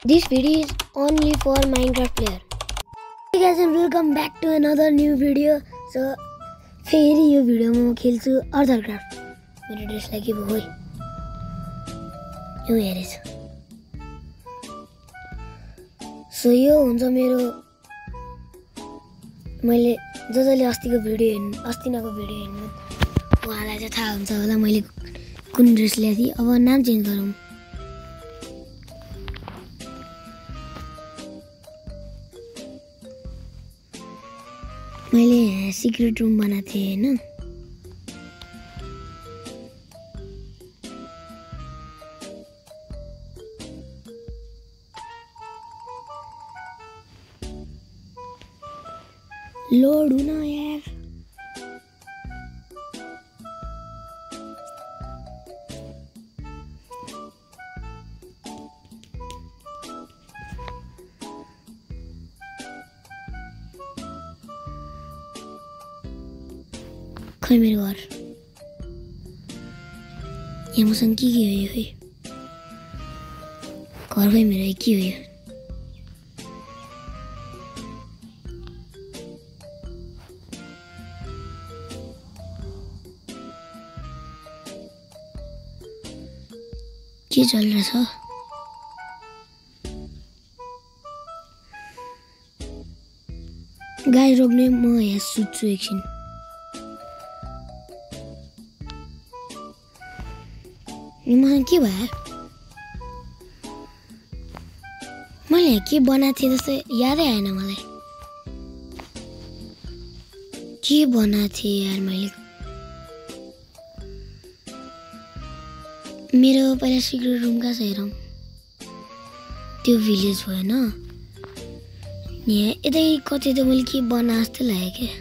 This video is only for Minecraft player. Hey guys and welcome back to another new video. So फेरि यो भिडियोमा म खेल्छु अर्थरक्राफ्ट. मेरो ड्रेसलाई के भयो यो हेरेछ. सो यो हुन्छ मेरो मैले जसले अस्तिको भिडियो हेर्नु उहाँलाई चाहिँ थाहा हुन्छ होला मैले कुन ड्रेस ल्याएको थिएँ. अब नाम चेन्ज गरौँ. मैले यहाँ सिक्रेट रुम बनाएको थिएँ हैन. लोड हुन यार. खै मेरो घर यहाँ मसँग के हो यो है. घर खै मेरो के हो यो. के चलिरहेछ. गाई रोक्ने म यहाँ सुत्छु एकछिन. मसँग के भयो मैले के बनाएको थिएँ जस्तो यादै आएन मलाई. के बनाएको थिएँ यार मैले. मेरो पहिला सिक्रेट रुम कहाँ छ हेरौँ. त्यो भिलेज भएन यहाँ यतै कतै त मैले के बना जस्तो लाग्यो क्या.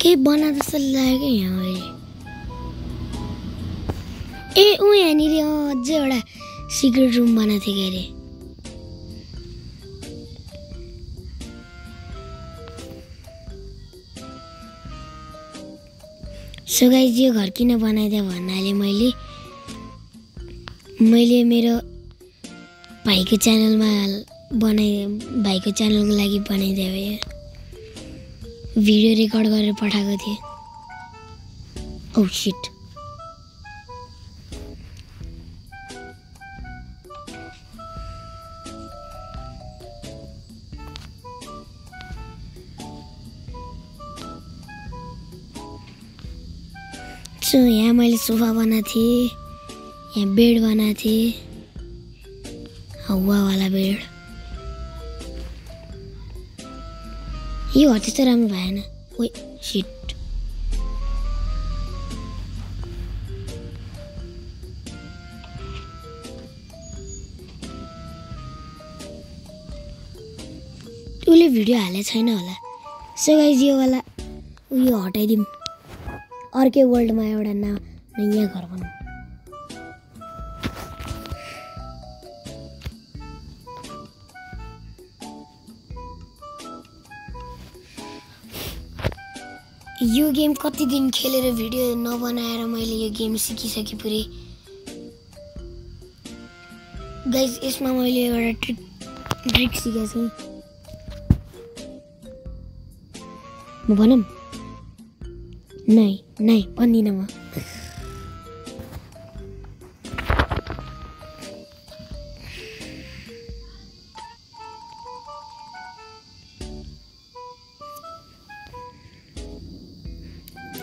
के बना जस्तो लाग्यो यहाँ अहिले. ए यहाँनिर अझै एउटा सिक्रेट रुम बनाएको थियो के अरे. सो गाइस यो घर किन बनाइदिएँ भन्नाले मैले मेरो भाइको च्यानलमा भाइको च्यानलको लागि बनाइदिएँ. भिडियो रेकर्ड गरेर पठाएको थिएँ. Oh shit. सो यहाँ मैले सोफा बनाएको थिएँ. यहाँ बेड बनाएको थिएँ. हावावाला बेड. यो घर त्यस्तो राम्रो भएन. ओइ शिट. उसले भिडियो हालेको छैन होला. सो गाइस यो वाला उयो हटाइदिउँ. अर्कै वर्ल्डमा एउटा नयाँ घर बनाऊँ. यो गेम कति दिन खेलेर भिडियो नबनाएर मैले यो गेम सिकिसकेँ पुरै. गाइस यसमा मैले एउटा ट्रिक सिकेको छु. म भनौँ नै भन्दिनँ म.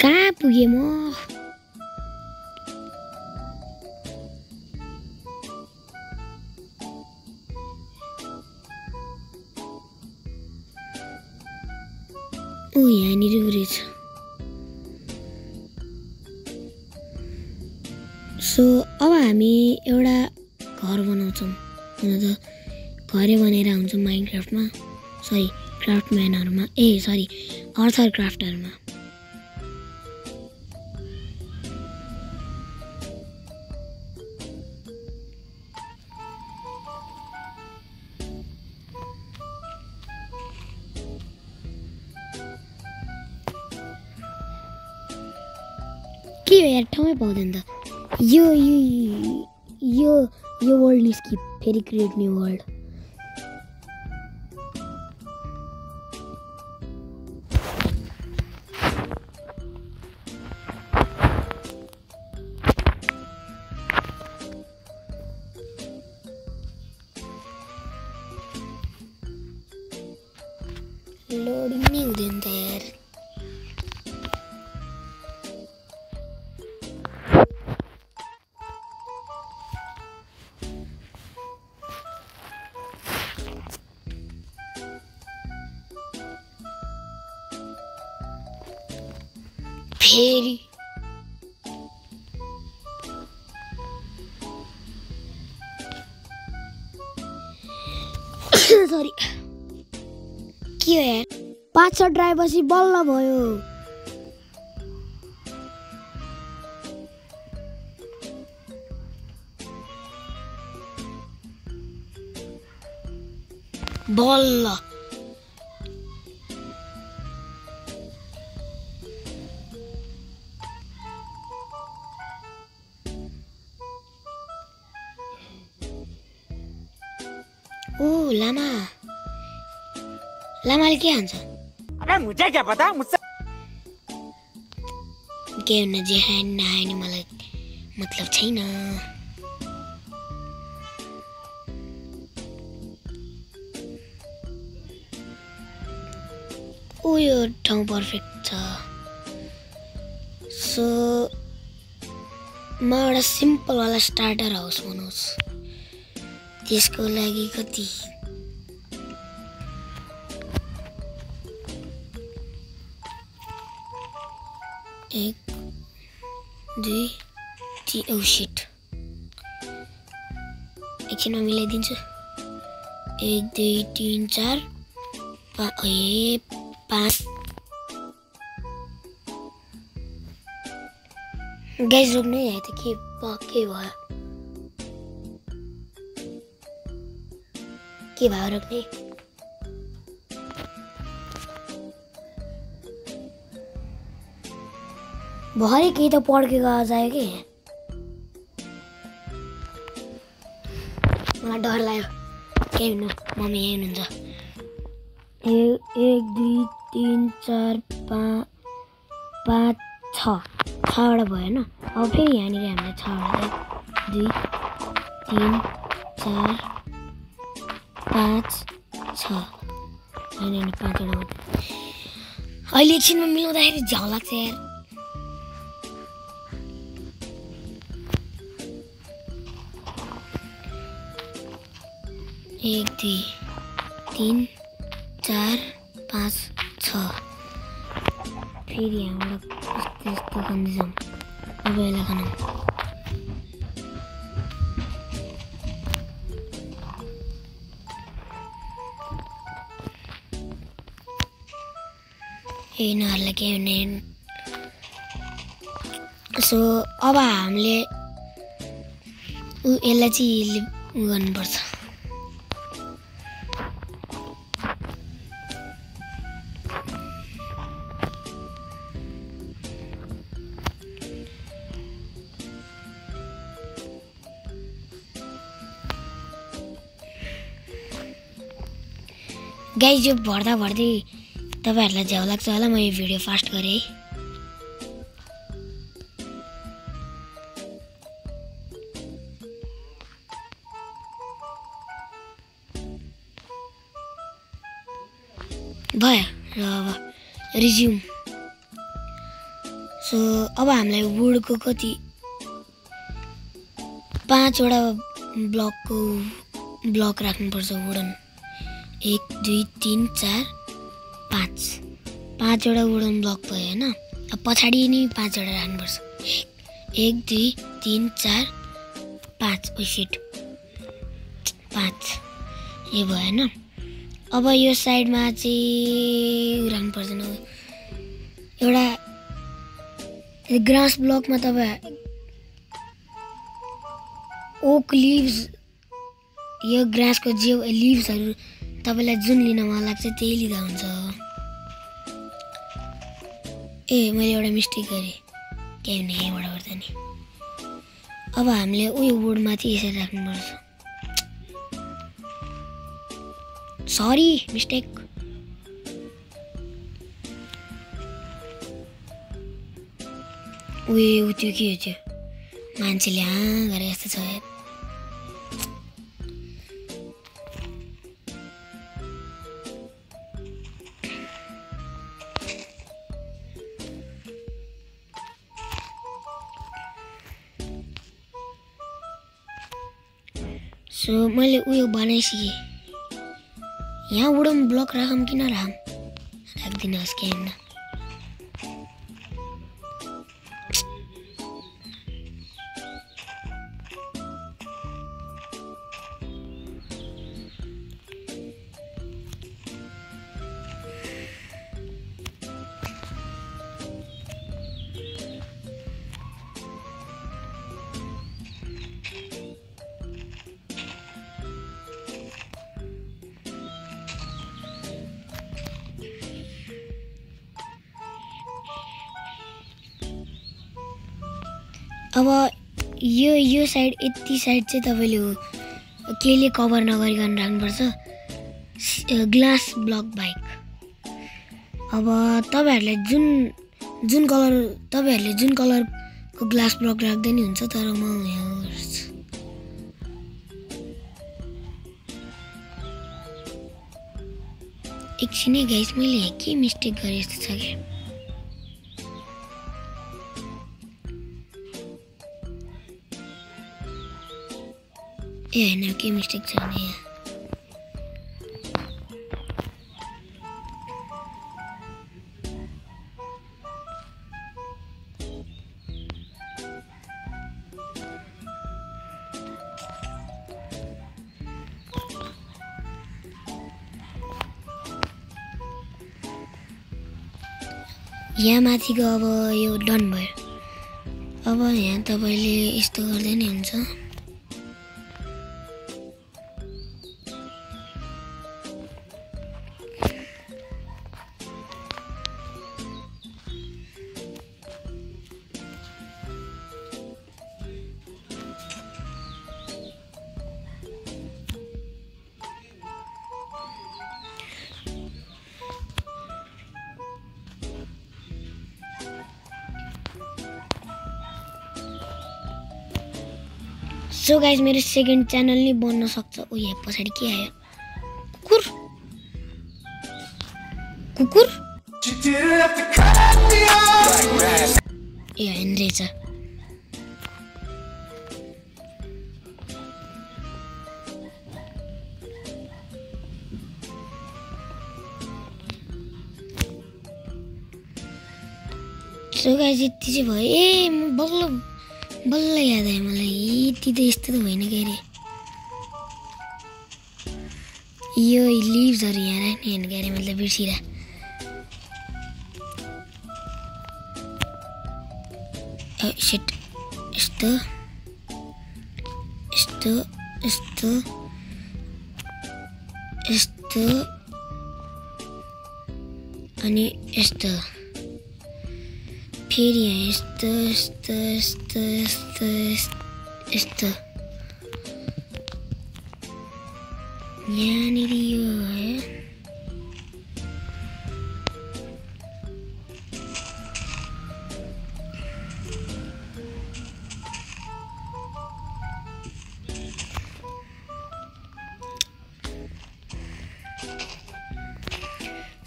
कहाँ पुगेँ म. ओ यहाँनिर रहेछ. सो अब हामी एउटा घर बनाउँछौँ. हुन त घरै बनेर हुन्छौँ माइनक्राफ्टमा. सरी क्राफ्टम्यानहरूमा. सरी अर्थरक्राफ्टहरूमा. के हो यार ठाउँमै पाउँदैन त यो यो यो यो वर्ल्ड निस्कि फेरि क्रिएट न्यू वर्ल्ड लोडिङ नै हुँदैन त यार फेरि सरी के हो यार 5-6 ड्राइभपछि बल्ल भयो बल्ल ओ लामाले के हान्छ अबे मुझे क्या पता मुझसे के हुन जे खाएन नखाएन मलाई मतलब छैन ओ यो ठाउँ पर्फेक्ट छ सो म एउटा सिम्पल वाला स्टार्टर हाउस बनाउँछु त्यसको लागि कति 1 2 3 oh shit एकछिनमा मिलाइदिन्छु 1 2 3 4 5 गाइस रुक्नु है त के भयो रुक्ने भरे केही त पड्केको आवाज आयो कि मलाई डर लाग्यो केही हुनु मम्मी यही हुनुहुन्छ 1 2 3 4 5 6वटा भयो हैन अब फेरि यहाँनिर हामीलाई 6वटा 1 2 3 4 5 6 हैन 5वटा अहिले एकछिनमा मिलाउँदाखेरि झ्याउ लाग्छ यार 1 2 3 4 5 6 फेरि यहाँबाट यस्तो कन्डिसन अब यसलाई खानु यिनीहरूलाई के हुने सो अब हामीले यसलाई चाहिँ गर्नुपर्छ गाइस यो भर्दै तपाईहरुलाई झ्याउ लाग्छ होला म यो भिडियो फास्ट गरे भयो र अब रिज्युम सो अब हामीलाई वुडको कति 5वटा ब्लक राख्नुपर्छ वुडन 1 2 3 4 5 5वटा वुडन ब्लक भयो हैन अब पछाडी नि 5वटा राख्नुपर्छ 1 2 3 4 5 ओ शिट 5 यो भयो हैन अब यो साइडमा चाहिँ राख्नुपर्छ न एउटा ग्रास ब्लकमा तपाई ओक लिभ्स यो ग्रासको जे लिभ्सहरु तपाईलाई जुन लिन मन लाग्छ त्यही लिदा हुन्छ ए मैले एउटा मिस्टेक गरे केही हुने यहीँबाट गर्दा नि अब हामीले उयो बोर्डमाथि यसरी राख्नुपर्छ सरी मिस्टेक उयो त्यो के हो त्यो मान्छेले गरे जस्तो छ सो मैले उयो बनाइसकेँ यहाँ वुडन ब्लक राखौँ कि नराखौँ राखिदिनुहोस् के होइन अब यो साइड यति साइड चाहिँ तपाईँले केले कभर नगरिकन राख्नुपर्छ ग्लास ब्लक बाइक अब तपाईँहरूले जुन कलरको ग्लास ब्लक राख्दै नि हुन्छ तर म यहाँ एकछिनै गाइस मैले यहाँ के मिस्टेक गरेँ जस्तो छ क्या ए होइन के मिस्टेक छ भने यहाँ यहाँ माथिको अब यो डन भयो अब यहाँ तपाईँले यस्तो गर्दै नि हुन्छ सो गाइस मेरो सेकेन्ड च्यानल नि बन्न सक्छ ओ यहाँ पछाडि के आयो कुकुर ए होइन रहेछ सो गाइस यति चाहिँ भयो ए म बल्ल याद आयो मलाई यति त यस्तो त होइन के अरे यो लिभ्सहरू यहाँ राख्ने होइन के अरे मतलब बिर्सिरा सेट यस्तो यस्तो यस्तो यस्तो अनि यस्तो फेरि यहाँ यस्तो यस्तो यस्तो यस्तो यस्तो यहाँनिर यो है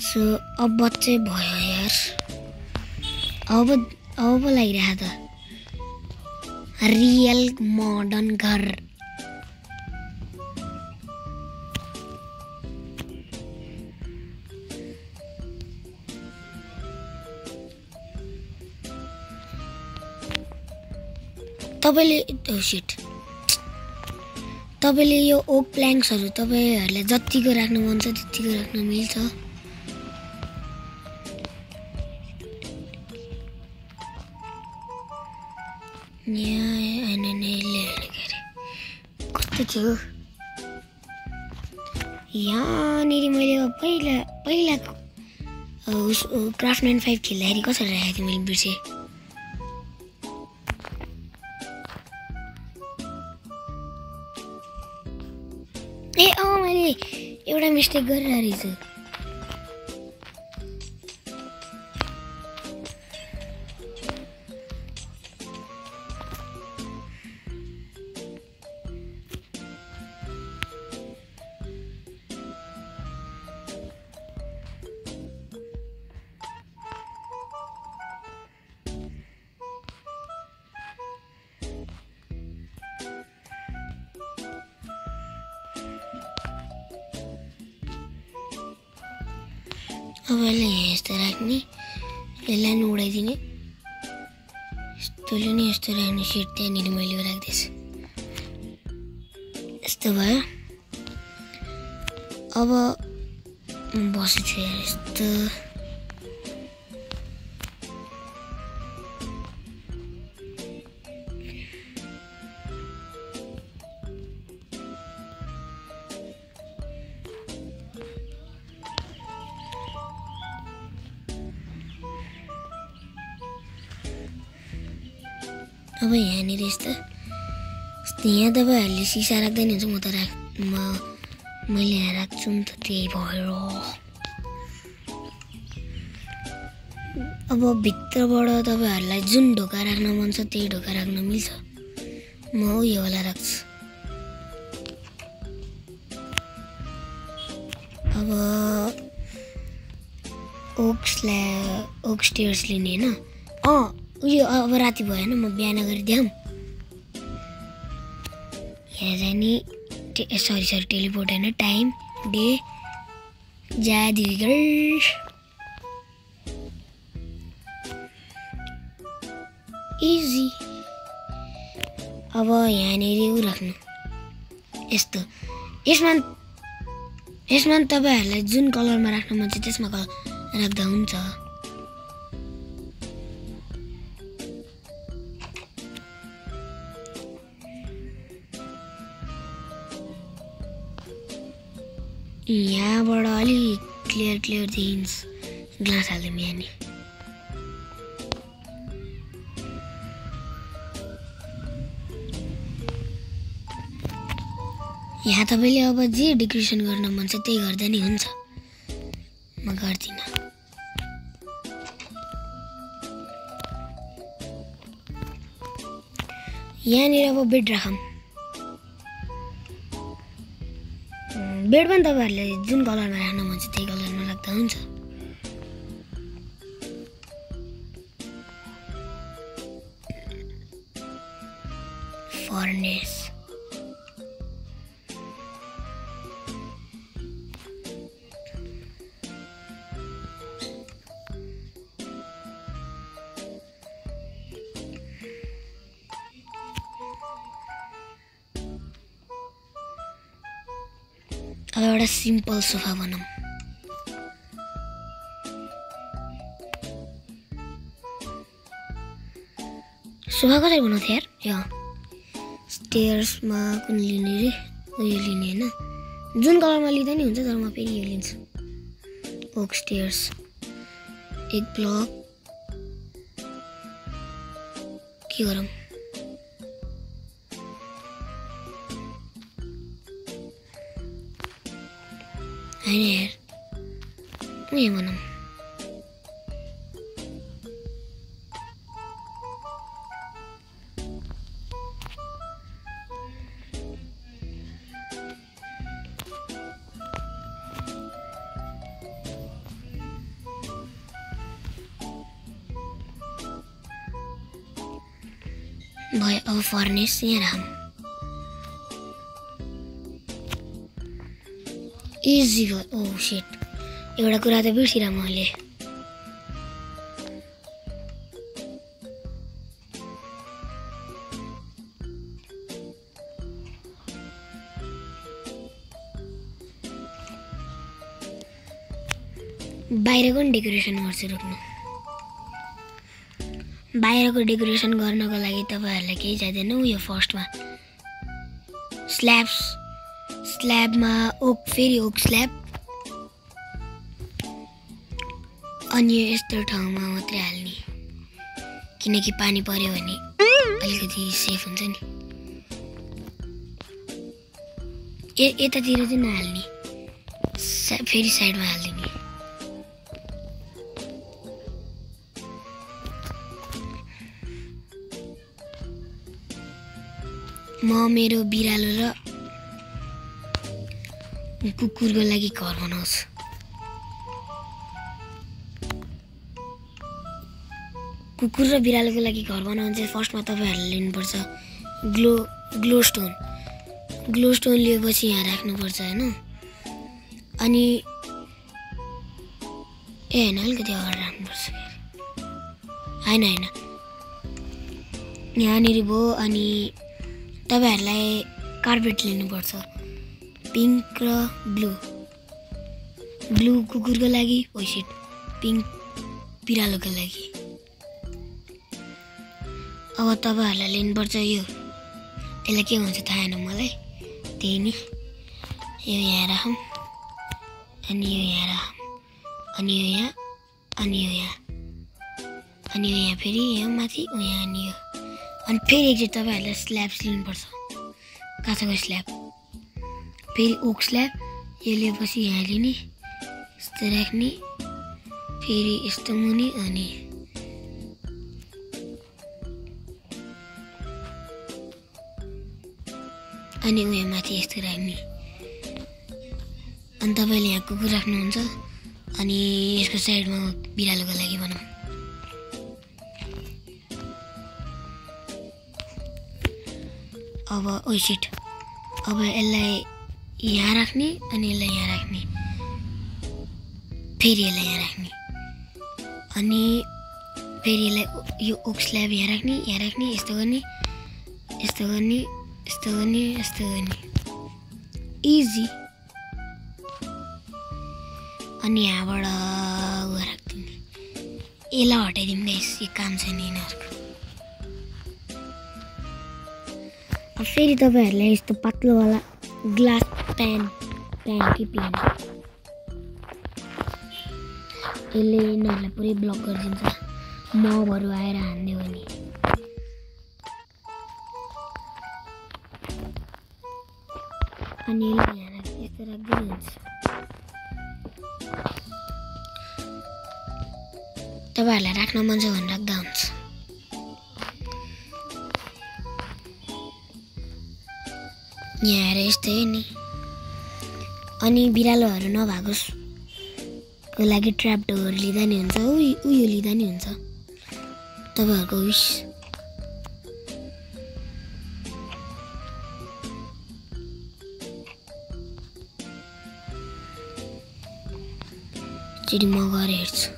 सो अब चाहिँ भयो यार अब पो लागिरहेको त रियल मोडर्न घर तपाईँले यो ओक प्ल्याङ्क्सहरू तपाईँहरूले जतिको राख्नु मन छ त्यतिको राख्न मिल्छ कस्तो थियो यहाँनिर मैले पहिला क्राफ्टम्यान 5 खेल्दाखेरि कसरी राखेको थिएँ मैले बिर्सेँ ए मैले एउटा मिस्टेक गरिरहेछु। अब यसलाई यहाँ यस्तो राख्ने, यसलाई नि उडाइदिने, यस्तोले नि यस्तो राख्ने। सिट त्यहाँनिर मैले राख्दैछु। यस्तो भयो। अब बसेछु यार यस्तो। अब यहाँनिर यस्तो यहाँ तपाईँहरूले सिसा राख्दै हुन्छ। मैले यहाँ राख्छु नि त, त्यही भएर। अब भित्रबाट तपाईँहरूलाई जुन ढोका राख्न मन छ त्यही ढोका राख्न मिल्छ। म यो वाला राख्छु। अब ओक स्टेयर्स लिने होइन। उयो अब राति भएन, म बिहान गरिदिउँ। यहाँ जाने सरी टेलिपोर्ट होइन, टाइम डे जादुगर। इजी। अब यहाँनिर उ राख्नु यस्तो। यसमा तपाईँहरूलाई जुन कलरमा राख्न मन छ त्यसमा राख्दा हुन्छ। यहाँबाट अलिक क्लियर देखिन्छ। ग्लास हाल्दिउँ यहाँनिर। यहाँ तपाईँले अब जे डेकोरेसन गर्न मन छ त्यही गर्दा नि हुन्छ। म गर्दिनँ। यहाँनिर अब बेड राखौँ। बेड पनि तपाईँहरूले जुन कलरमा राख्न मन छ त्यही कलरमा राख्दा हुन्छ। फर्नेस अब एउटा सिम्पल सोफा बनाऊँ। सोफा कसरी बनाउँथ्यो यार? यो स्टेयर्समा कुन लिने रे? उयो लिने होइन, जुन कलरमा लिँदा नि हुन्छ। तर म फेरि यो लिन्छु। ओक स्टेयर्स, एक ब्लक। के गरौँ? होइन यार, उयो बनाऊँ। भयो। अब फर्नेस यहाँ राखौँ। इजी भयो। ओह शिट, एउटा कुरा त बिर्सिरहेँ मैले। बाहिरको नि डेकोरेसन गर्छु। रोक्नु। बाहिरको डेकोरेसन गर्नको लागि तपाईँहरूलाई केही चाहिँदैन। यो फर्स्टमा स्ल्याबमा ओक, फेरि ओक स्ल्याब, अनि यस्तो ठाउँमा मात्रै हाल्ने, किनकि पानी पर्यो भने अलिकति सेफ हुन्छ नि। यतातिर चाहिँ नहाल्ने फेरि साइडमा हालिदिने म मेरो बिरालो र कुकुरको लागि घर बनाउँछु कुकुर र बिरालोको लागि घर बनाउनु चाहिँ फर्स्टमा तपाईहरुले लिनुपर्छ ग्लो स्टोन लिएपछि यहाँ राख्नुपर्छ हैन अनि हैन अलिकति अगाडि राख्नुपर्छ हैन यहाँनिर भयो अनि तपाईहरुलाई कार्पेट लिनुपर्छ पिङ्क र ब्लू कुकुरको लागि व्हाइट पिङ्क बिरालोको लागि अब तपाईहरुलाई लिनुपर्छ यो यसलाई के भन्छ थाहा छैन मलाई त्यही नि यो यहाँ राखौं अनि यो यहाँ राखौं अनि यो यहाँ अनि यो यहाँ अनि यो यहाँ फेरि यहाँ माथि यहाँ अनि यो अनि फेरि एकचोटि तपाईहरुले स्ल्याब्स लिनुपर्छ काँचाको स्ल्याब फेरि ओक स्ल्याब यो लिएपछि यहाँ लिने यस्तो राख्ने फेरि यस्तो मुनि अनि उयो माथि यस्तो राख्ने अनि तपाईले यहाँ कुकुर राख्नुहुन्छ अनि यसको साइडमा बिरालोको लागि बनाऊ अब ओइसिट अब यसलाई यहाँ राख्ने अनि यसलाई यहाँ राख्ने फेरि यसलाई यहाँ राख्ने अनि फेरि यसलाई यो ओक स्ल्याब यहाँ राख्ने यस्तो गर्ने यस्तो गर्ने यस्तो गर्ने यस्तो गर्ने इजी अनि यहाँबाट उयो राख्दिने यसलाई हटाइदिउँ गाइस यो काम छैन यिनीहरूको अब फेरि तपाईहरुलाई यस्तो पातलोवाला ग्लास प्यान कि प्लेन यसले यिनीहरूलाई पुरै ब्लक गरिदिन्छ मबहरू आएर हान्दियो भने अनि यसले यहाँ यस्तो राख्दै हुन्छ तपाईहरुलाई राख्न मन छ भने राख्दा हुन्छ यहाँ आएर यस्तै हो नि अनि बिरालोहरू नभएकोस् को लागि ट्र्याप डोर लिँदा नि हुन्छ उयो लिँदा नि हुन्छ तपाईहरुको विश चिडी म गएर हेर्छु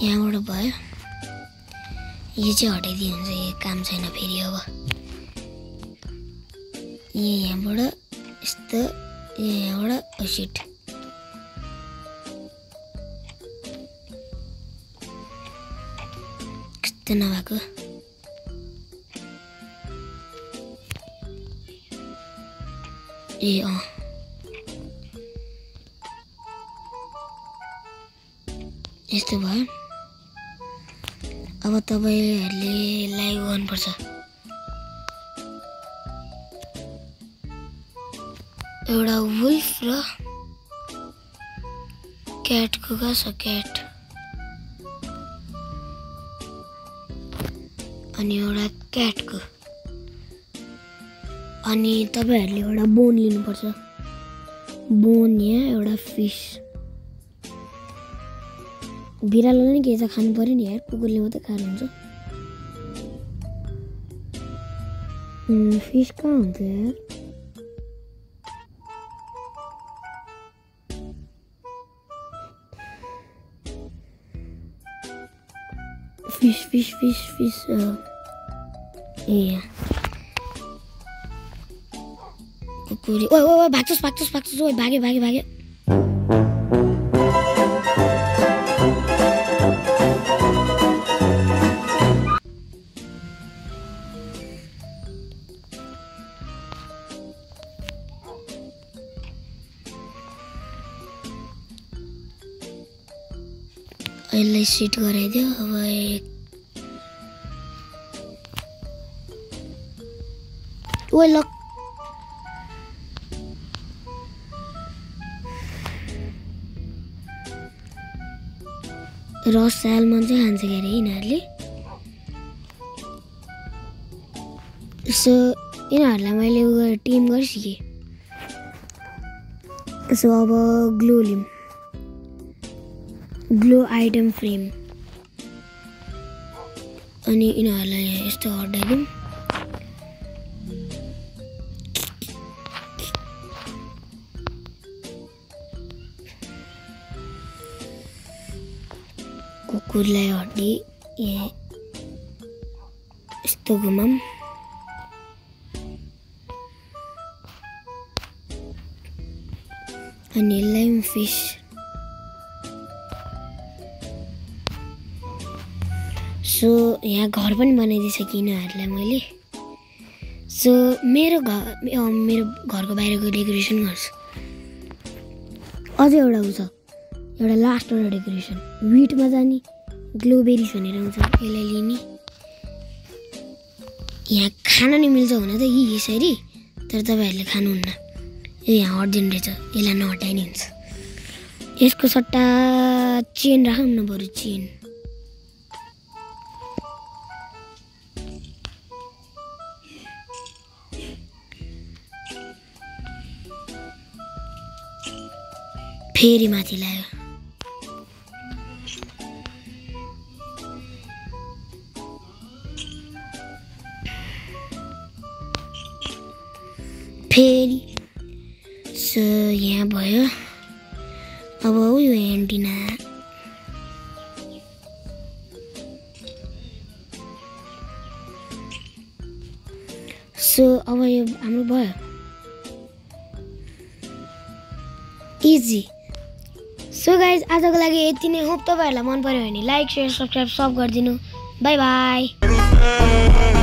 यहाँबाट भयो यो चाहिँ हटाइदियो हुन्छ यो काम छैन फेरि अब यहाँबाट यस्तो यहाँबाट ओसिट कस्तो नभएको यस्तो भयो अब तपाईहरुले लाइभ गर्नुपर्छ एउटा वुल्फ र क्याटको कहाँ छ क्याट अनि एउटा क्याटको अनि तपाईहरुले एउटा बोन लिनुपर्छ बोन यहाँ एउटा फिश बिरालोले नि के छ खानु पर्यो नि यार कुकुरले मात्रै खानु हुन्छ फिश कहाँ हुन्छ यार फिश ए कुकुर ओ भाग्छस् ओइ भाग्यो यसलाई सेट गराइदियो। अब ओइ लक रस सालमन चाहिँ खान्छ के अरे यिनीहरूले। सो यिनीहरूलाई मैले टिम गरिसकेँ। सो अब ग्लो लिम, ग्लो आइटम फ्रेम, अनि यिनीहरूलाई यस्तो हटाइदिउँ। कुकुरलाई हड्डी यस्तो घुमाऊँ। अनि यसलाई फिस। सो यहाँ घर पनि बनाइदिइसकेँ यिनीहरूलाई मैले। सो मेरो घरको बाहिरको डेकोरेसन गर्छु। अझै एउटा आउँछ, एउटा लास्टवटा डेकोरेसन विटमा जाने ग्लोबेरिज भनेर आउँछ, यसलाई लिने। यहाँ खान नि मिल्छ हुन त यसरी, तर तपाईँहरूले खानुहुन्न। यो यहाँ हट्दिनु रहेछ, यसलाई नहटाइ नि हुन्छ। यसको सट्टा चेन राखौँ न, बरु चेन। फेरि माथि लाग्यो। फेरि सो यहाँ भयो। अब यो एन्टिना। सो अब यो हाम्रो भयो इजी। सो गाइज आजको लागि यति नै। होप तपाईँहरूलाई मन पर्यो भने लाइक, सेयर, सब्सक्राइब सब गरिदिनु। By by.